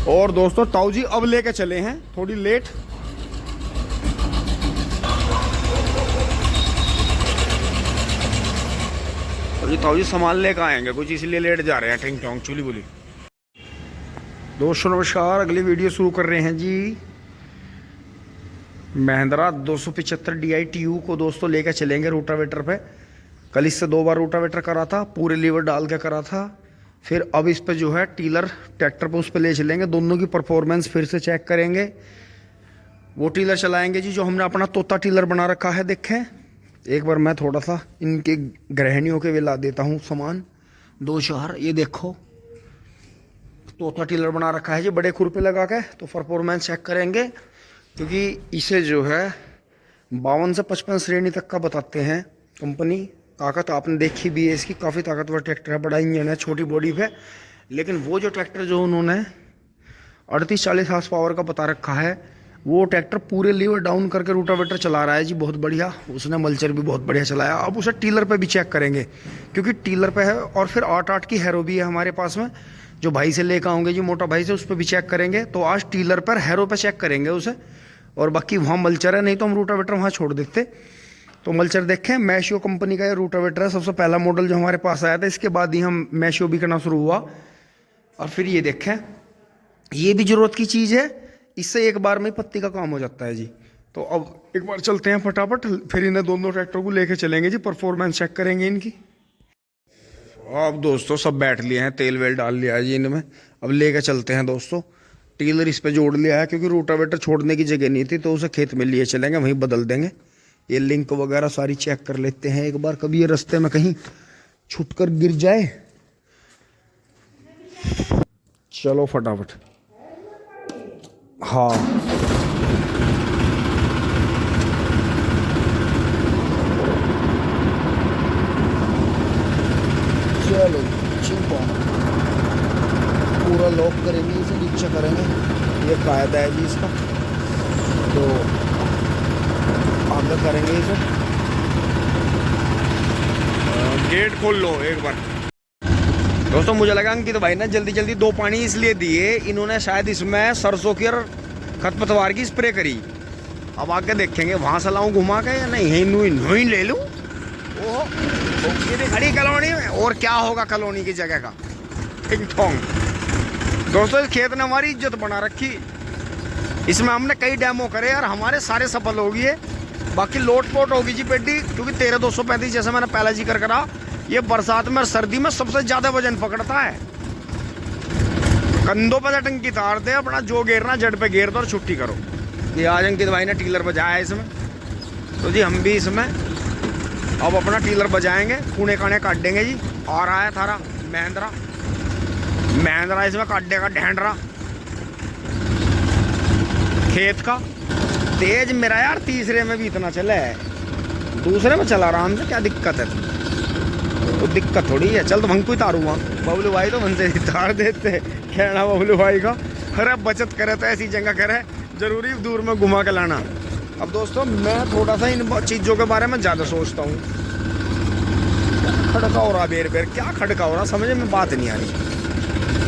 और दोस्तों ताऊ जी अब लेके चले हैं थोड़ी लेट। अभी ताऊ जी सामान लेकर आएंगे कुछ, इसलिए लेट जा रहे हैं। टिंग टोंग चुली बुली। दोस्तों नमस्कार, अगली वीडियो शुरू कर रहे हैं जी। महिंद्रा 275 DI TU को दोस्तों लेकर चलेंगे रोटावेटर पे। कल इससे 2 बार रोटावेटर करा था, पूरे लीवर डाल के करा था। फिर अब इस पे जो है टीलर ट्रैक्टर पे उस पे ले चलेंगे, दोनों की परफॉर्मेंस फिर से चेक करेंगे। वो टीलर चलाएंगे जी जो हमने अपना तोता टीलर बना रखा है। देखें एक बार मैं थोड़ा सा इनके गृहिणियों के भी ला देता हूँ सामान 2-4। ये देखो तोता टीलर बना रखा है जी बड़े खुरपे लगा के। तो परफॉर्मेंस चेक करेंगे क्योंकि इसे जो है 52 से 55 श्रेणी तक का बताते हैं कंपनी। ताकत आपने देखी भी है इसकी, काफ़ी ताकतवर ट्रैक्टर है, बड़ा इंजन है, छोटी बॉडी पे। लेकिन वो जो ट्रैक्टर जो उन्होंने 38-40 हार्स पावर का बता रखा है, वो ट्रैक्टर पूरे लीवर डाउन करके रोटावेटर चला रहा है जी, बहुत बढ़िया। उसने मल्चर भी बहुत बढ़िया चलाया। अब उसे टीलर पे भी चेक करेंगे क्योंकि टीलर पे है। और फिर 8-8 की हैरो भी है हमारे पास में, जो भाई से लेकर आऊँगे जी, मोटा भाई से, उस पर भी चेक करेंगे। तो आज टीलर पर हैरो पे चेक करेंगे उसे। और बाकी वहाँ मल्चर है, नहीं तो हम रोटावेटर वहाँ छोड़ देते। तो मल्चर देखें, मैशियो कंपनी का ये रोटावेटर है, सबसे पहला मॉडल जो हमारे पास आया था। इसके बाद ही हम मैशियो बिकना शुरू हुआ। और फिर ये देखें, ये भी ज़रूरत की चीज़ है, इससे एक बार में पत्ती का काम हो जाता है जी। तो अब एक बार चलते हैं फटाफट, फिर इन्हें दोनों ट्रैक्टर को लेके चलेंगे जी, परफॉर्मेंस चेक करेंगे इनकी। अब दोस्तों सब बैठ लिए हैं, तेल वेल डाल लिया है जी इनमें। अब लेके चलते हैं दोस्तों। टीलर इस पे जोड़ लिया है क्योंकि रोटावेटर छोड़ने की जगह नहीं थी, तो उसे खेत में लिए चलेंगे, वहीं बदल देंगे। ये लिंक वगैरह सारी चेक कर लेते हैं एक बार, कभी ये रास्ते में कहीं छूटकर गिर जाए। चलो फटाफट। हाँ चलो चिंपा पूरा लॉक करेंगे, इसे नीचे करेंगे, ये कायदा है जी इसका। तो आगे करेंगे इसे, गेट खोल लो एक बार। दोस्तों मुझे लगा अंकित भाई ने जल्दी जल्दी 2 पानी इसलिए दिए, इन्होंने शायद इसमें सरसों की और खरपतवार की स्प्रे करी। अब आगे देखेंगे वहां से लाऊं घुमा के या नहीं, नोई ले लूं। ओहो ये खड़ी कॉलोनी में, और क्या होगा कॉलोनी की जगह का टिंग टोंग। दोस्तों इस खेत ने हमारी इज्जत बना रखी, इसमें हमने कई डेमो करे यार, हमारे सारे सफल हो गए। बाकी लोट पोट होगी जी पेटी, क्योंकि 13-235 जैसे मैंने पहला जिक्र करा, ये बरसात में और सर्दी में सबसे ज्यादा वजन पकड़ता है। कंधों पर टंकी तारते अपना, जो घेरना जड़ पे घेर दो और छुट्टी करो। ये आज अंकित भाई ने टीलर बजाया है इसमें, तो जी हम भी इसमें अब अपना टीलर बजाएंगे, कूने काने काट देंगे जी। आ रहा है थारा महिंद्रा इसमें काट देगा ढेंडरा खेत का। तेज मेरा यार तीसरे में भी इतना चला है, दूसरे में चला आराम से, क्या दिक्कत है? तो दिक्कत थोड़ी है, चल तो भंग को ही तारू वहाँ। बबलू भाई तो मन से तार देते, कहना बबलू भाई का। अरे बचत करे तो ऐसी जगह करे, जरूरी दूर में घुमा के लाना। अब दोस्तों मैं थोड़ा सा इन चीज़ों के बारे में ज़्यादा सोचता हूँ। खड़का हो रहा बेर बेर, क्या खड़का हो रहा समझ में बात नहीं आ रही।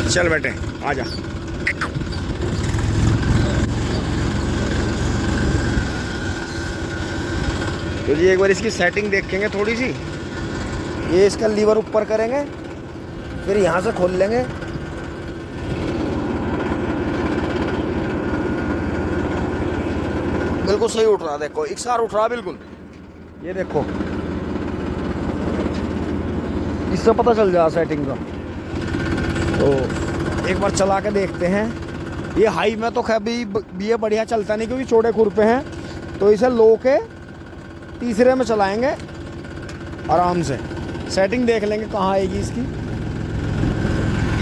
चल बेटे आ जा। तो जी एक बार इसकी सेटिंग देखेंगे थोड़ी सी। ये इसका लीवर ऊपर करेंगे, फिर यहाँ से खोल लेंगे। बिल्कुल सही उठ रहा, देखो एक सार उठ रहा बिल्कुल। ये देखो इससे पता चल जाए सेटिंग का। तो एक बार चला के देखते हैं। ये हाई में तो खैर भी ये बढ़िया चलता नहीं क्योंकि चौड़े खुरपे हैं, तो इसे लो के तीसरे में चलाएंगे आराम से। सेटिंग देख लेंगे कहाँ आएगी इसकी,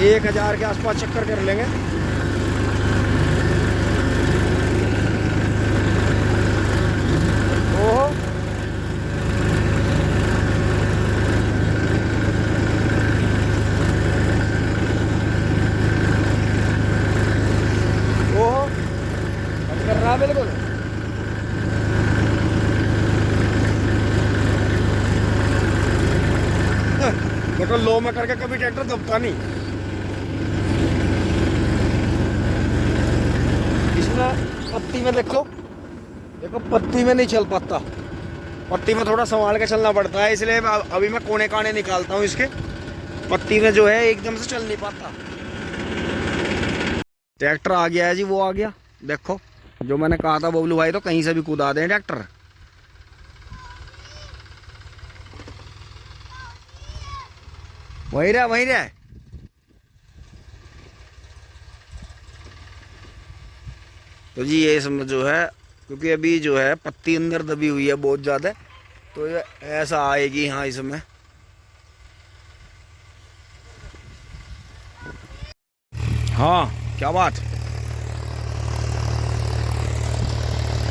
1000 के आसपास चक्कर कर लेंगे। ओहो ओहो कर रहा बिल्कुल। देखो लो में करके कभी ट्रैक्टर दबता नहीं। पत्ती में देखो, देखो पत्ती में नहीं चल पाता, पत्ती में थोड़ा संभाल के चलना पड़ता है, इसलिए अभी मैं कोने काने निकालता हूँ इसके। पत्ती में जो है एकदम से चल नहीं पाता। ट्रैक्टर आ गया है जी, वो आ गया। देखो जो मैंने कहा था बबलू भाई, तो कहीं से भी कूदा दें ट्रैक्टर। वही रहा। तो जी ये इसमें जो है, क्योंकि अभी जो है पत्ती अंदर दबी हुई है बहुत ज़्यादा, तो ये ऐसा आएगी। हाँ इसमें हाँ क्या बात।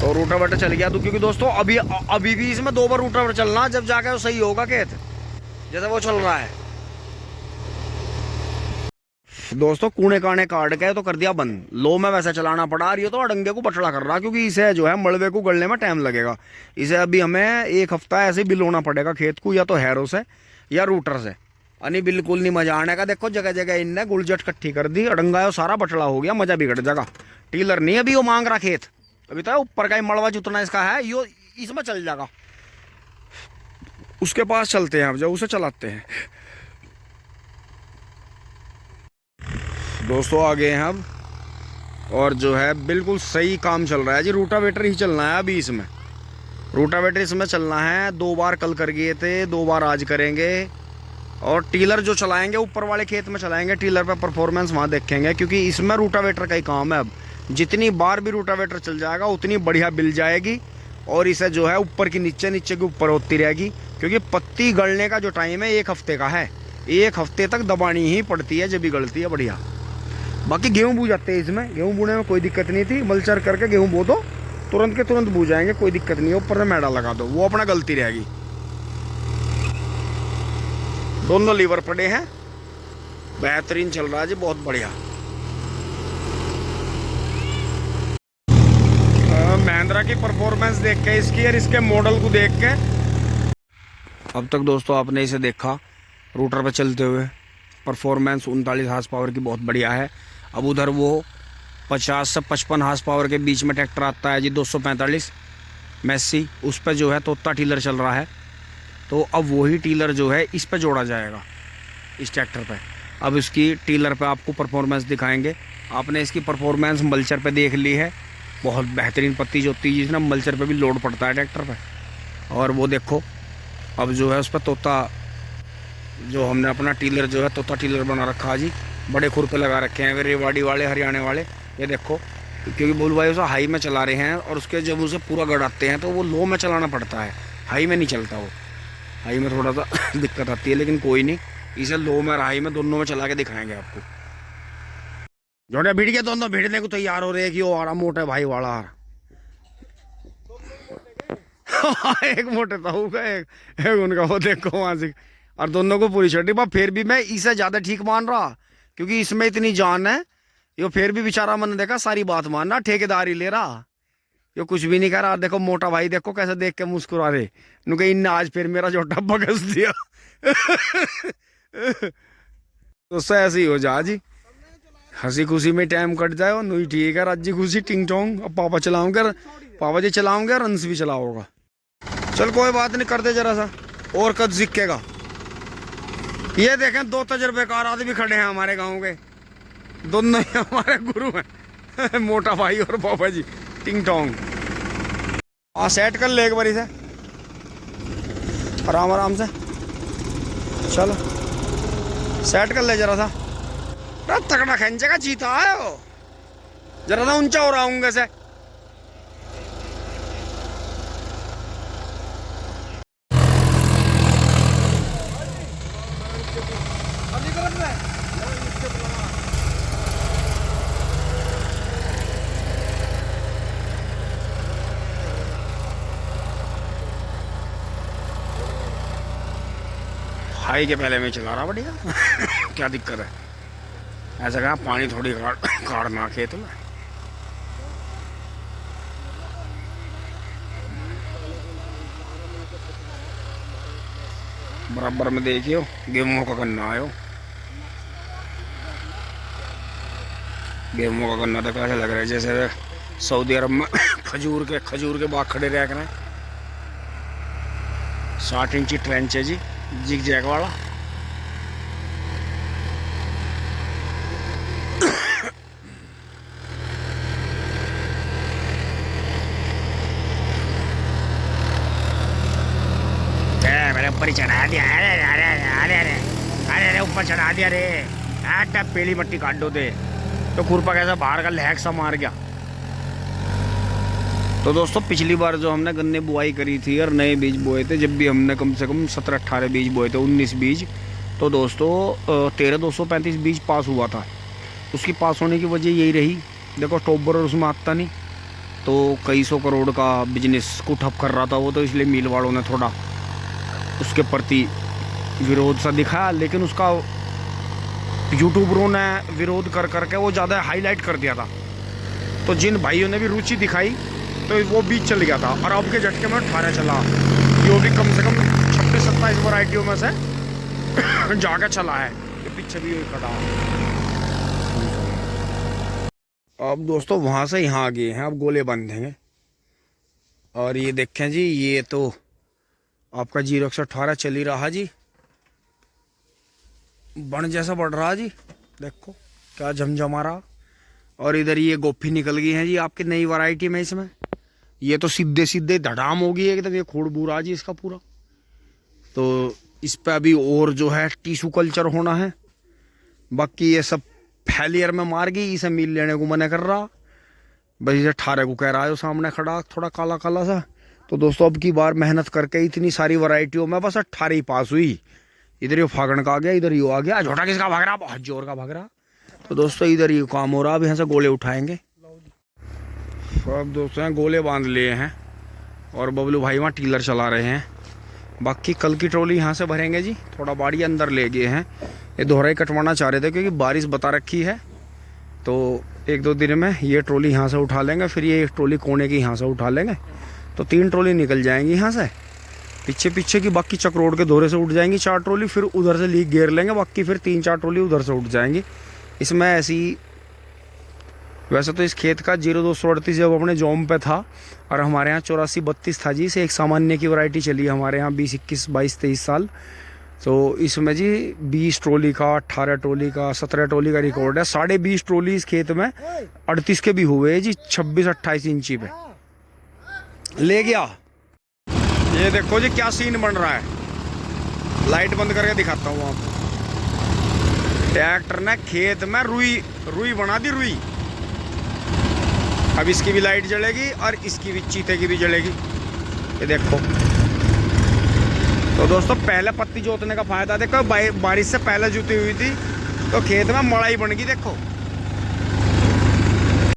तो रूटावेटर चल गया तो, क्योंकि दोस्तों अभी भी इसमें 2 बार रूटावेटर चलना, जब जाके वो सही होगा खेत, जैसे वो चल रहा है। दोस्तों कूड़े काने काट के तो कर दिया बंद, लो में वैसे चलाना पड़ा। ये तो अडंगे को बटड़ा कर रहा, क्योंकि इसे जो है मलबे को गलने में टाइम लगेगा। इसे अभी हमें 1 हफ्ता ऐसे बिलोना पड़ेगा खेत को, या तो हैरो से या रूटर से। यानी बिल्कुल नहीं मजा आने का। देखो जगह जगह इनने गुलजट इकट्ठी कर दी, अडंगा सारा बटड़ा हो गया, मजा बिगड़ जाएगा। टीलर नहीं अभी वो मांग रहा खेत, अभी तो ऊपर का ही मड़वा जितना इसका है यो इसमें चल जाएगा। उसके पास चलते हैं अब, जब उसे चलाते हैं। दोस्तों आ गए हैं अब, और जो है बिल्कुल सही काम चल रहा है जी। रूटावेटर ही चलना है अभी इसमें, रूटावेटर इसमें चलना है। 2 बार कल कर गए थे, 2 बार आज करेंगे। और टीलर जो चलाएंगे ऊपर वाले खेत में चलाएंगे, टीलर पे परफॉर्मेंस वहाँ देखेंगे, क्योंकि इसमें रूटावेटर का ही काम है। अब जितनी बार भी रूटावेटर चल जाएगा उतनी बढ़िया बिल जाएगी, और इसे जो है ऊपर की नीचे, नीचे के ऊपर होती रहेगी। क्योंकि पत्ती गलने का जो टाइम है 1 हफ्ते का है, 1 हफ्ते तक दबानी ही पड़ती है जब भी गलती है बढ़िया। बाकी गेहूँ बू जाते हैं इसमें, गेहूँ बूने में कोई दिक्कत नहीं थी। मल्चर करके गेहूँ बो दो, तुरंत के तुरंत बू जाएंगे, कोई दिक्कत नहीं है। ऊपर में मैडा लगा दो, वो अपना गलती रहेगी। दोनों लीवर पड़े हैं, बेहतरीन चल रहा है जी, बहुत बढ़िया। महिंद्रा की परफॉर्मेंस देख के इसकी और इसके मॉडल को देख के, अब तक दोस्तों आपने इसे देखा रूटर पे चलते हुए। परफॉर्मेंस 39 हार्स पावर की बहुत बढ़िया है। अब उधर वो 50 से 55 हार्स पावर के बीच में ट्रैक्टर आता है जी, 245 मैसी, उस पर जो है तोता टीलर चल रहा है। तो अब वही टीलर जो है इस पर जोड़ा जाएगा, इस ट्रैक्टर पे। अब इसकी टीलर पे आपको परफॉर्मेंस दिखाएंगे। आपने इसकी परफॉर्मेंस मल्चर पे देख ली है, बहुत बेहतरीन पत्ती जोती है, जिसमें मल्चर पे भी लोड पड़ता है ट्रैक्टर पे। और वो देखो अब जो है उस पर तोता, जो हमने अपना टीलर जो है तोता टीलर बना रखा है जी। बड़े खुर पे लगा रखे हैं रेवाड़ी वाले, हरियाणा वाले। ये देखो, क्योंकि बोल भाई उसे हाई में चला रहे हैं, और उसके जब उसे पूरा गड़ाते हैं तो वो लो में चलाना पड़ता है, हाई में नहीं चलता वो। हाई में थोड़ा सा दिक्कत आती है, लेकिन कोई नहीं, इसे लो में और हाई में दोनों में चला के दिखाएंगे आपको। जोड़े भिड़ के दोनों भिड़ने को तैयार हो रहे हैं कि वो आरा मोटा भाई वाला एक मोटे ताऊ का, एक उनका, वो देखो वहां से। और दोनों को पूरी छठी। पर फिर भी मैं इसे ज्यादा ठीक मान रहा, क्योंकि इसमें इतनी जान है। यो फिर भी बेचारा मन देखा सारी बात मान रहा, ठेकेदारी ले रहा, यो कुछ भी नहीं कह रहा। देखो मोटा भाई देखो कैसे देख के मुस्कुरा रहे, नुके इन आज फिर मेरा जोटा बगस दिया। तो ऐसे ही हो जा जी, हंसी खुशी में टाइम कट जाए। और नहीं ठीक है, राजी खुशी टिंग टोंग। अब पापा चलाऊंगे, पापा जी चलाऊंगे, रंस भी चलाओगा। चल कोई बात नहीं, कर दे जरा सा और कद सीखेगा। ये देखें 2 तजर्बेकार आदमी खड़े हैं हमारे गांव के, दोनों ही हमारे गुरु हैं, मोटा भाई और पापा जी टिंग टोंग। सेट कर ले एक बारी से, आराम आराम से चलो सेट कर ले जरा सा। तगड़ा खंचे का चीता है वो, जरा सा ऊंचा हो रहा हूँ से। हाई के पहले में चला रहा बढ़िया। क्या दिक्कत है, ऐसा कहा पानी थोड़ी काटना खेत में। बराबर में देखियो, गेहूं का गन्ना आयो, गेहूं का गन्ना तो कैसे लग रहा है जैसे सऊदी अरब में खजूर के बाग खड़े रह कर 60 इंची ट्रेंच है जी, जिग जैग वाला। मेरे ऊपर चढ़ा दिया, अरे अरे अरे अरे अरे ऊपर चढ़ा दिया रे। पेली मट्टी काट दो थे तो खुरपा कैसा बाहर का लहक सा मार गया। तो दोस्तों पिछली बार जो हमने गन्ने बुआई करी थी और नए बीज बोए थे, जब भी हमने कम से कम 17-18 बीज बोए थे, 19 बीज, तो दोस्तों 13,235 बीज पास हुआ था। उसकी पास होने की वजह यही रही, देखो टोबर और उसमें आता नहीं, तो कई 100 करोड़ का बिजनेस को ठप कर रहा था वो, तो इसलिए मिल वालों ने थोड़ा उसके प्रति विरोध सा दिखाया। लेकिन उसका यूट्यूबरों ने विरोध कर करके वो ज़्यादा हाईलाइट कर दिया था, तो जिन भाइयों ने भी रुचि दिखाई तो वो बीच चल गया था। और अब के झटके में 18 चला, जो भी कम से कम 26-27 वैरायटियों में से जाके चला है। ये पीछे भी खड़ा। अब दोस्तों वहाँ से यहाँ आ गए हैं, अब गोले बांधेंगे। और ये देखें जी, ये तो आपका 0-118 चल ही रहा जी, बन जैसा बढ़ रहा जी, देखो क्या झमझमा रहा। और इधर ये गोफी निकल गई है जी आपकी नई वैरायटी में। इसमें ये तो सीधे सीधे धड़ाम होगी एकदम, ये खोड़ बूरा जी इसका पूरा। तो इस पे अभी और जो है टिश्यू कल्चर होना है, बाकी ये सब फैलियर में मार गई, इसे मिल लेने को मना कर रहा। बस इसे 18 को कह रहा है, सामने खड़ा थोड़ा काला काला सा। तो दोस्तों अब की बार मेहनत करके इतनी सारी वैरायटियों में बस 18 ही पास हुई। इधर ये फागण का आ गया, इधर ये आ गया, झोटा किसका भाग रहा, बहुत जोर का भाग रहा। तो दोस्तों इधर ये काम हो रहा, अब यहाँ से गोले उठाएंगे। अब दोस्तों गोले बांध लिए हैं और बबलू भाई वहाँ टीलर चला रहे हैं। बाकी कल की ट्रॉली यहाँ से भरेंगे जी, थोड़ा बाड़ी अंदर ले गए हैं। ये दोहराई कटवाना चाह रहे थे क्योंकि बारिश बता रखी है, तो 1-2 दिन में ये ट्रॉली यहाँ से उठा लेंगे, फिर ये एक ट्रॉली कोने की यहाँ से उठा लेंगे, तो 3 ट्रॉली निकल जाएंगी यहाँ से। पीछे पीछे की बाकी चक रोड के दोहरे से उठ जाएंगी 4 ट्रॉली, फिर उधर से लीक घेर लेंगे, बाकी फिर 3-4 ट्रॉली उधर से उठ जाएंगी। इसमें ऐसी वैसे तो इस खेत का 0-238 जब अपने जॉम पे था और हमारे यहाँ 84-32 था जी, इसे एक सामान्य की वैरायटी चली है हमारे यहाँ 20-21-22-23 साल। तो इसमें जी 20 ट्रॉली का, 18 ट्रॉली का, 17 ट्रॉली का रिकॉर्ड है। 20.5 ट्रॉली इस खेत में 38 के भी हुए हैं जी, 26-28 इंची पे ले गया। ये देखो जी क्या सीन बन रहा है, लाइट बंद करके दिखाता हूँ आपको। ट्रैक्टर ने खेत में रुई बना दी, रुई। अब इसकी भी लाइट जलेगी और इसकी भी, चीते की भी जलेगी, ये देखो। तो दोस्तों पहले पत्ती जोतने का फायदा देखो, बारिश से पहले जुती हुई थी तो खेत में मड़ाई बन गई, देखो।